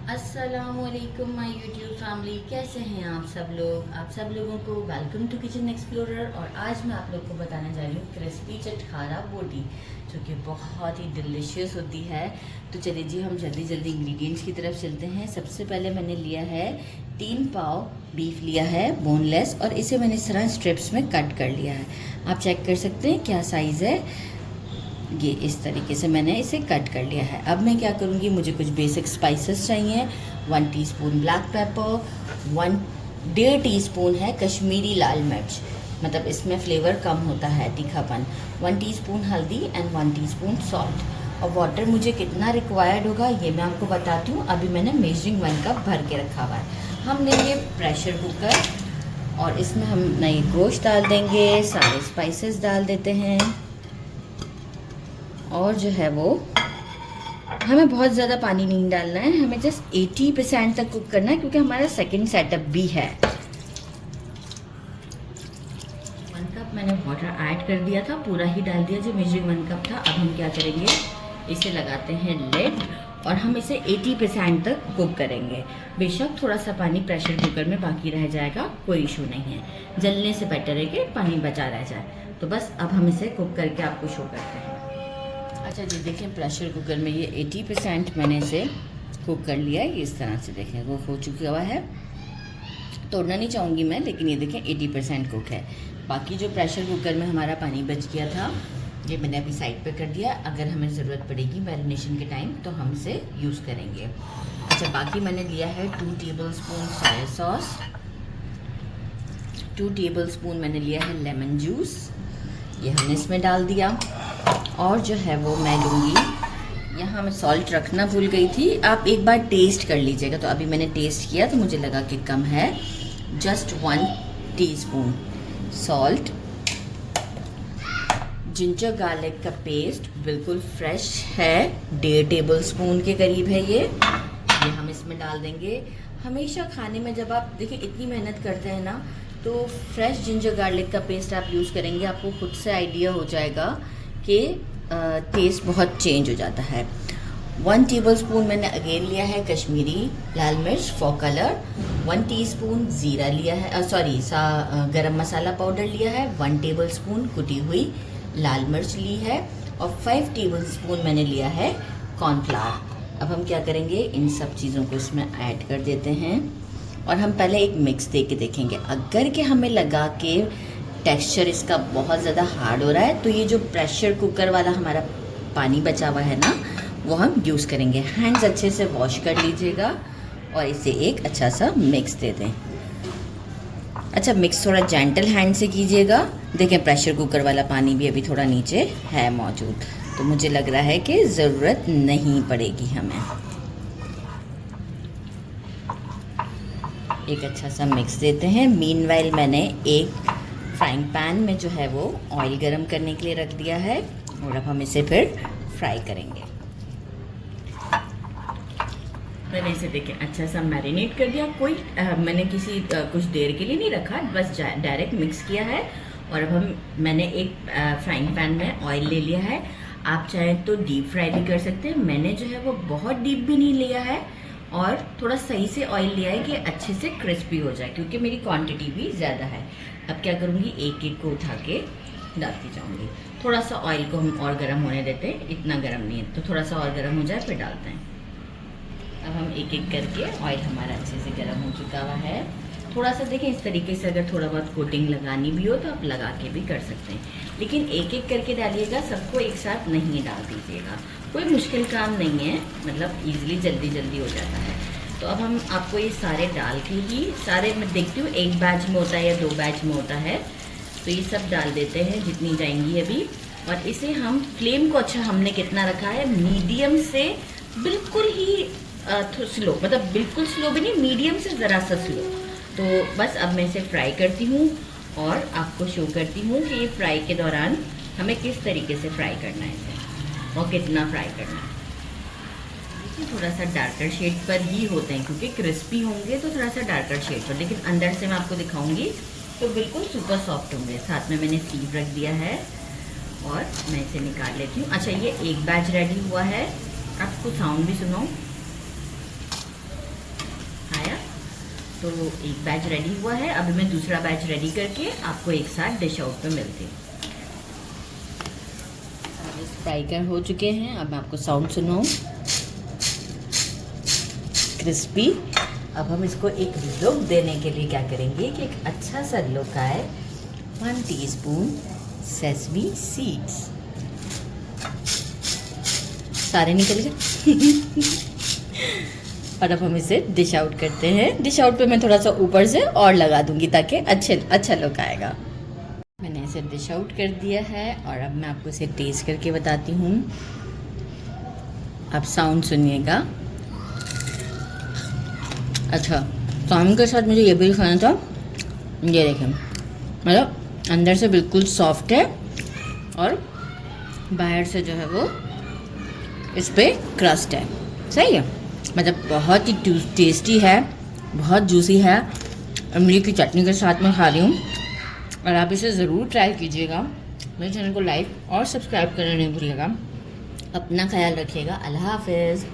अस्सलामुअलैकुम my YouTube family, कैसे हैं आप सब लोग। आप सब लोगों को वेलकम टू किचन एक्सप्लोरर। और आज मैं आप लोग को बताने जा रही हूँ क्रिस्पी चटखारा बोटी, जो कि बहुत ही डिलीशियस होती है। तो चलिए जी, हम जल्दी जल्दी इंग्रेडिएंट्स की तरफ चलते हैं। सबसे पहले मैंने लिया है 3 पाव बीफ लिया है बोनलेस, और इसे मैंने इस तरह स्ट्रिप्स में कट कर लिया है। आप चेक कर सकते हैं क्या साइज़ है। ये इस तरीके से मैंने इसे कट कर लिया है। अब मैं क्या करूँगी, मुझे कुछ बेसिक स्पाइसेस चाहिए। 1 टीस्पून ब्लैक पेपर, 1.5 टीस्पून है कश्मीरी लाल मिर्च, मतलब इसमें फ्लेवर कम होता है, तीखापन। 1 टीस्पून हल्दी एंड 1 टीस्पून सॉल्ट। और वाटर मुझे कितना रिक्वायर्ड होगा ये मैं आपको बताती हूँ। अभी मैंने मेजरिंग 1 कप भर के रखा हुआ है। हम लेंगे प्रेशर कुकर और इसमें हम नए गोश्त डाल देंगे, सारे स्पाइसेस डाल देते हैं। और जो है वो हमें बहुत ज़्यादा पानी नहीं डालना है, हमें जस्ट 80% तक कुक करना है, क्योंकि हमारा सेकंड सेटअप भी है। 1 कप मैंने वाटर ऐड कर दिया था, पूरा ही डाल दिया जो मेजरिंग 1 कप था। अब हम क्या करेंगे, इसे लगाते हैं लिड और हम इसे 80% तक कुक करेंगे। बेशक थोड़ा सा पानी प्रेशर कुकर में बाकी रह जाएगा, कोई इशू नहीं है। जलने से बेटर है कि पानी बचा रह जाए। तो बस अब हम इसे कुक करके आपको शो करते हैं। अच्छा जी, देखें प्रेशर कुकर में ये 80% मैंने इसे कुक कर लिया है। इस तरह से देखें वो हो चुका हुआ है। तोड़ना नहीं चाहूँगी मैं, लेकिन ये देखें 80% कुक है। बाकी जो प्रेशर कुकर में हमारा पानी बच गया था, ये मैंने अभी साइड पे कर दिया। अगर हमें ज़रूरत पड़ेगी मैरिनेशन के टाइम तो हम इसे यूज़ करेंगे। अच्छा, बाकी मैंने लिया है 2 टेबलस्पून सोया सॉस, 2 टेबलस्पून मैंने लिया है लेमन जूस, ये हमने इसमें डाल दिया। और जो है वो मैं लूँगी, यहाँ मैं सॉल्ट रखना भूल गई थी, आप एक बार टेस्ट कर लीजिएगा। तो अभी मैंने टेस्ट किया तो मुझे लगा कि कम है। Just 1 teaspoon salt. Ginger garlic का पेस्ट बिल्कुल फ्रेश है, 1.5 टेबलस्पून के करीब है ये हम इसमें डाल देंगे। हमेशा खाने में जब आप देखिए इतनी मेहनत करते हैं ना, तो फ्रेश जिंजर गार्लिक का पेस्ट आप यूज़ करेंगे, आपको खुद से आइडिया हो जाएगा कि टेस्ट बहुत चेंज हो जाता है। 1 टेबलस्पून मैंने अगेन लिया है कश्मीरी लाल मिर्च फॉर कलर। 1 टीस्पून ज़ीरा लिया है, गरम मसाला पाउडर लिया है। 1 टेबलस्पून कुटी हुई लाल मिर्च ली है। और 5 टेबलस्पून मैंने लिया है कॉर्नफ्लावर। अब हम क्या करेंगे, इन सब चीज़ों को इसमें ऐड कर देते हैं और हम पहले एक मिक्स दे के देखेंगे। अगर कि हमें लगा कि टेक्सचर इसका बहुत ज़्यादा हार्ड हो रहा है, तो ये जो प्रेशर कुकर वाला हमारा पानी बचा हुआ है ना, वो हम यूज़ करेंगे। हैंड्स अच्छे से वॉश कर लीजिएगा और इसे एक अच्छा सा मिक्स दे दें। अच्छा, मिक्स थोड़ा जेंटल हैंड से कीजिएगा। देखें प्रेशर कुकर वाला पानी भी अभी थोड़ा नीचे है मौजूद, तो मुझे लग रहा है कि ज़रूरत नहीं पड़ेगी हमें। एक अच्छा सा मिक्स देते हैं। मीनवाइल मैंने एक फ्राइंग पैन में जो है वो ऑयल गरम करने के लिए रख दिया है और अब हम इसे फिर फ्राई करेंगे। मैंने इसे देखें अच्छा सा मैरिनेट कर दिया। मैंने कुछ देर के लिए नहीं रखा, बस डायरेक्ट मिक्स किया है। और अब मैंने एक फ्राइंग पैन में ऑयल ले लिया है। आप चाहें तो डीप फ्राई भी कर सकते हैं। मैंने जो है वो बहुत डीप भी नहीं लिया है और थोड़ा सही से ऑयल लिया है कि अच्छे से क्रिस्पी हो जाए, क्योंकि मेरी क्वांटिटी भी ज़्यादा है। अब क्या करूँगी, एक एक को उठा के डालती जाऊँगी। थोड़ा सा ऑयल को हम और गर्म होने देते हैं, इतना गर्म नहीं है, तो थोड़ा सा और गर्म हो जाए फिर डालते हैं। अब हम एक एक करके, ऑयल हमारा अच्छे से गर्म हो चुका हुआ है। थोड़ा सा देखें इस तरीके से, अगर थोड़ा बहुत कोटिंग लगानी भी हो तो आप लगा के भी कर सकते हैं, लेकिन एक एक करके डालिएगा, सबको एक साथ नहीं डाल दीजिएगा। कोई मुश्किल काम नहीं है, मतलब ईजिली जल्दी जल्दी हो जाता है। तो अब हम आपको ये सारे डाल के ही, सारे मैं देखती हूँ एक बैच में होता है या 2 बैच में होता है, तो ये सब डाल देते हैं जितनी जाएंगी अभी। और इसे हम फ्लेम को अच्छा हमने कितना रखा है, मीडियम से बिल्कुल ही स्लो, मतलब बिल्कुल स्लो भी नहीं, मीडियम से ज़रा सा स्लो। तो बस अब मैं इसे फ्राई करती हूँ और आपको शो करती हूँ कि ये फ्राई के दौरान हमें किस तरीके से फ्राई करना है इसे और कितना फ्राई करना है। देखिए थोड़ा सा डार्कर शेड पर ही होते हैं, क्योंकि क्रिस्पी होंगे तो थोड़ा सा डार्कर शेड पर, लेकिन अंदर से मैं आपको दिखाऊंगी तो बिल्कुल सुपर सॉफ्ट होंगे। साथ में मैंने सीव रख दिया है और मैं इसे निकाल लेती हूँ। अच्छा, ये एक बैच रेडी हुआ है, आपको साउंड भी सुनाऊँ। तो एक बैच रेडी हुआ है, अभी मैं दूसरा बैच रेडी करके आपको एक साथ डिश आउट पे मिलती हूँ। फ्राई कर हो चुके हैं, अब मैं आपको साउंड सुनाऊँ, क्रिस्पी। अब हम इसको एक लुक देने के लिए क्या करेंगे कि एक अच्छा सा लुक आए, 1 टीस्पून सेसमी सीड्स, सारे निकल गए। और अब हम इसे डिश आउट करते हैं। डिश आउट पे मैं थोड़ा सा ऊपर से और लगा दूंगी ताकि अच्छा लुक आएगा। मैंने इसे डिश आउट कर दिया है और अब मैं आपको इसे टेस्ट करके बताती हूँ। आप साउंड सुनिएगा। अच्छा, साउंड के साथ मुझे ये भी खाना था, ये देखें, मतलब अंदर से बिल्कुल सॉफ्ट है और बाहर से जो है वो इस पर क्रस्ट है। सही है, मतलब बहुत ही टेस्टी है, बहुत जूसी है। इमली की चटनी के साथ में खा रही हूँ और आप इसे ज़रूर ट्राई कीजिएगा। मेरे चैनल को लाइक और सब्सक्राइब करना नहीं भूलिएगा। अपना ख्याल रखिएगा। अल्लाह हाफिज़।